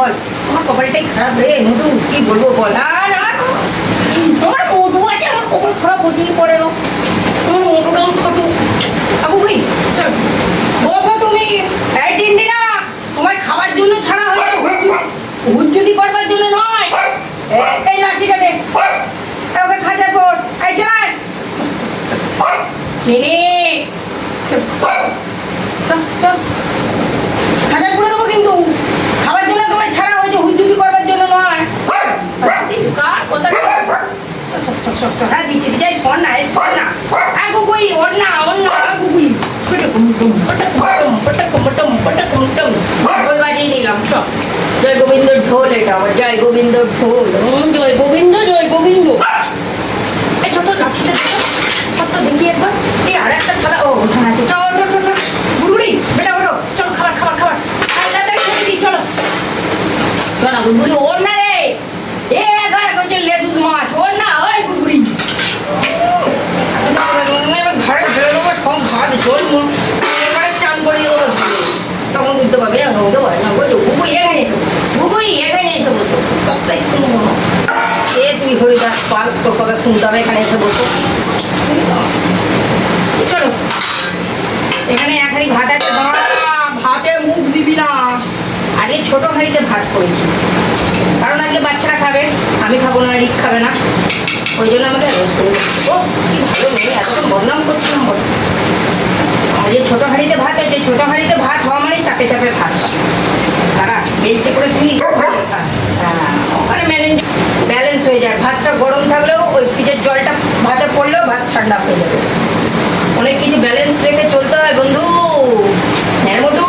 বল, আমার কপালটাই খারাপ রে মোটু, কি বলবো বল। আর তোমার মোটু আছে, আমার কপাল খারাপ হতেই পারে না। মোটুটা ছোট আবু ভাই, চল বসো তুমি। এই টিন্ডিনা, তোমায় খাবার জন্য ছাড়া হয়েছে, হুজ্জুতি করবার জন্য নয়। এই লাঠিটা দে, ওকে খাঁচায় পর। এই চালাই চিনি, খাঁচায় পড়ে দেবো কিন্তু। খাবার জন্য তোমায় ছাড়া হয়েছে, হুজ্জুতি করবার জন্য নয়। কার কথা হ্যাঁ দিচ্ছি দিচ্ছি, শোন না শোন না। গুগুই ওর না গুগুই ঢোল বাজিয়ে দিলাম। জয় গোবিন্দর ঢোল, এটা আমার জয় গোবিন্দর ঢোল। জয় গোবিন্দ জয় গোবিন্দ। এই ছোট লাঠিটা ছোট্ট দেখি একবার। এই আর একটা থালা, ও ওখানে আছে। চল চল চল গুড়গুড়ি, বেটা ওঠো, চলো খাবার খাবার খাবার তাড়াতাড়ি খেতে দিই, চলো। চল না গুড়গুড়ি, ওর না রে, এ গায়ে করছে লেদুস মাছ, ওর না। ওই গুড়গুড়ি ঘরে ফেলে দেবো, সব ভাত ঝোল এবারে চান করে দেবো, তখন বুঝতে পারবে। গুগুই এখানে এসো, গুগুই এখানে এসে বসো, কথাই শুনবো না। এ তুই হরিদাস পাল, তোর কথা শুনতে হবে, এখানে এসে বসো। চলো, এখানে এক হাঁড়ি ভাত আছে, ভাতে মুখ দিবি না। আজকে ছোট হাঁড়িতে ভাত করেছি, কারণ আজকে বাচ্চারা খাবে, আমি খাবো না, রিক খাবে না, ওই জন্য আমাকে রোজ করে। ও কি ভালো মেয়ে, এতক্ষণ বদনাম করছিলাম বল। আজকে ছোট হাঁড়িতে ভাত হয়েছে, ছোট হাঁড়িতে ভাত হওয়া মানে চাপে চাপে ভাত তারা বেলচে করে তুলি, ওখানে ব্যালেন্স হয়ে যায়। ভাতটা গরম থাকলেও ওই ফ্রিজের জলটা ভাতে পড়লেও ভাত ঠান্ডা হয়ে যাবে। অনেক কিছু ব্যালেন্স রেখে চলতে হয় বন্ধু। হ্যাঁ মোটু,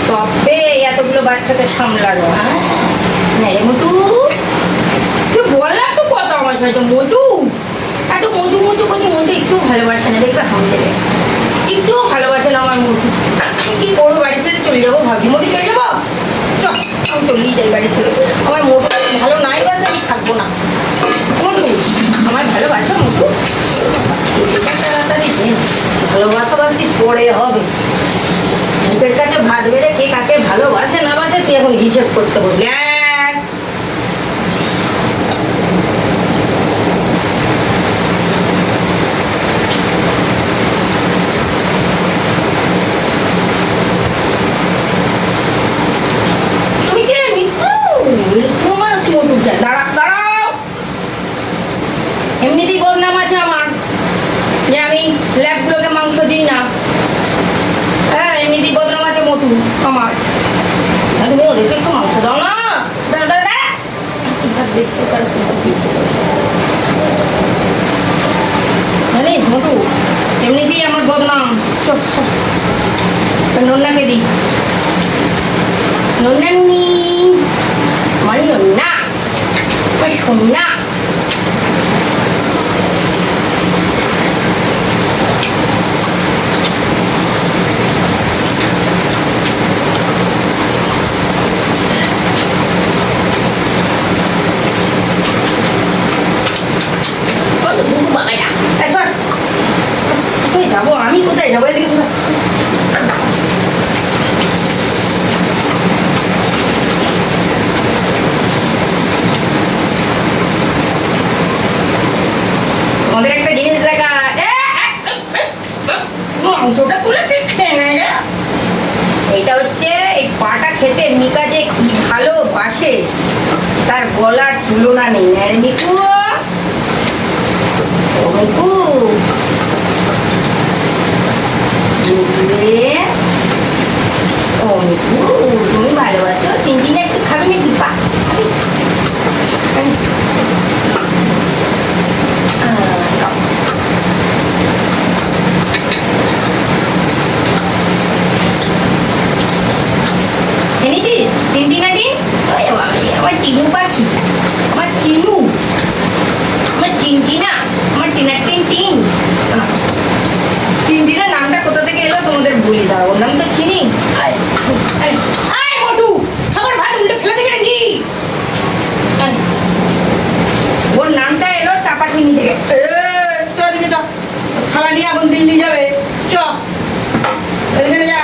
তবে এতগুলো বাচ্চাকে সামলানো। হ্যাঁ রে মোটু, তুই বল না একটু কথা আমার সাথে। মোটু এত মধু মধু করছি, মোটু একটু ভালোবাসে না, দেখবে হাম দেবে, একটুও ভালোবাসে না আমার মোটু। কি করবো, বাড়ি ছেড়ে চলে যাবো ভাবছি। মোটু চলে যাবো, চল আমি চলেই যাই বাড়ি ছেড়ে। আমার মোটু ভালো নাই বাসে, আমি থাকবো না। মোটু আমার ভালোবাসা, মোটু তাড়াতাড়ি ভালোবাসাবাসি পরে হবে। মুখের কাছে ভাত বেড়ে কে কাকে ভালোবাসে না বাসে তুই এখন হিসেব করতে বসলি। তুমি কে মৃত্যু মারছি মোটু, দাঁড়াও। এমনিতেই বদনাম আছে আমার যে আমি ল্যাবগুলোকে মাংস দিই না। হ্যাঁ এমনিতেই বদনাম আছে মোটু আমার। তুমি ওদেরকে একটু মাংস দাও না। জানিস মোটু, এমনিতেই আমার বদনাম। নন্নাকে দিই, নন্নানি আমার নন্না, আমার সোনা। যাবো আমি, কোথায় যাবো, এদিকে শোনা। তোমাদের একটা জিনিস দেখা, মাংসটা তুলে খেয়ে নেয়। এইটা হচ্ছে, এই পাটা খেতে মিকা যে কি ভালোবাসে তার বলার তুলনা নেই। মিকু, ও মিকু, ও মিকু তুমি ভালোবাসো, তিনদিনে একটু খাবে নাকি? পা এনেছিস তিনদিনা ডিম? আমার চিনু পাখি, আমার চিনু, আমার চিনটিনা, আমার টিনার টিন। টিনটিনার নামটা কোথা থেকে এলো তোমাদের বলি, দাও ওর নাম তো চিনি। মোটু সবার ভাত উল্টে ফেলে দেবে নাকি? ওর নামটা এলো টাপা চিনি থেকে। চল দিকে চ, থালা নিয়ে এখন দিল্লি যাবে, চ এখানে যা।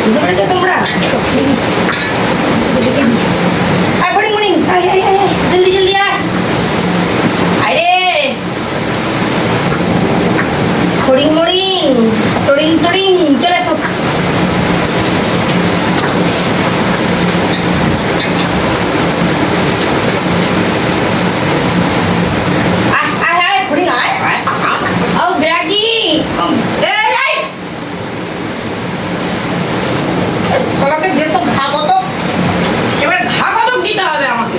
বুঝতে পেরেছো তোমরা? আয় ফড়িং মর্নিং, আয় আয় আয় আয়, জলদি জলদি আয়। আয় রে ফড়িং মর্নিং, টরিং টরিং, চলে এসো। আয় আয় আয় ফড়িং আয় আয় আয়। ও ব্যাগি এই আয়। শালাকে দে তো ঘা কত, এবার ঘা কত দিতে হবে আমাকে।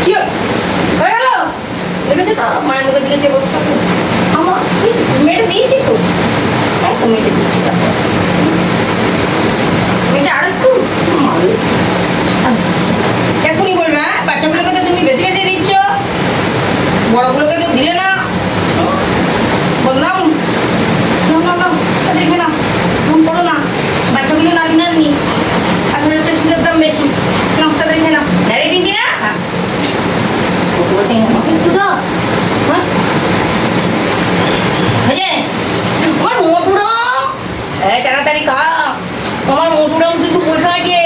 কি হয়ে গেল? দেখেছো তো মায়ের মুখের দিকে যে বসতে হবে আমার মেয়েটা দিয়েছি তো, তাই তো মেয়েটা দিচ্ছি। মেয়েটা আর একটু মারো এখনই বলবে, হ্যাঁ বাচ্চাগুলোকে তো তুমি বেশি বেশি দিচ্ছ, বড়গুলোকে তো দিলে না। বললাম না না না, দেখবে না ফোন করো না, বাচ্চাগুলো না কিনে নি, আসলে হচ্ছে সুদের দাম বেশি, না তাদের খেয়ে না ডাইরেক্ট কিনটি না। হ্যাঁ একটু দাও, হ্যাঁ আমার মোটুরাম, হ্যাঁ তাড়াতাড়ি খা, আমার মোটুরাম কিন্তু বসে আছে।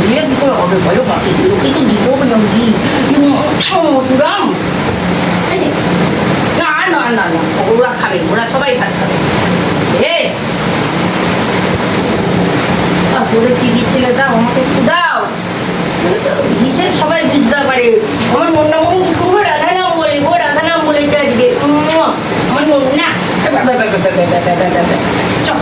দিয়ে কি করে হবে বলো, বাকি লোকে তো দিতেও না মোটুরাম। না না না না, ওরা খাবে, ওরা সবাই ভাত খাবে। ওদের কি দিচ্ছিলে দাও, আমাকে একটু দাও, হিসেব সবাই বুঝতে পারে। আমার মন নাম রাধা নাম বলে, ও রাধা নাম বলেছে আজকে আমার মন না। চল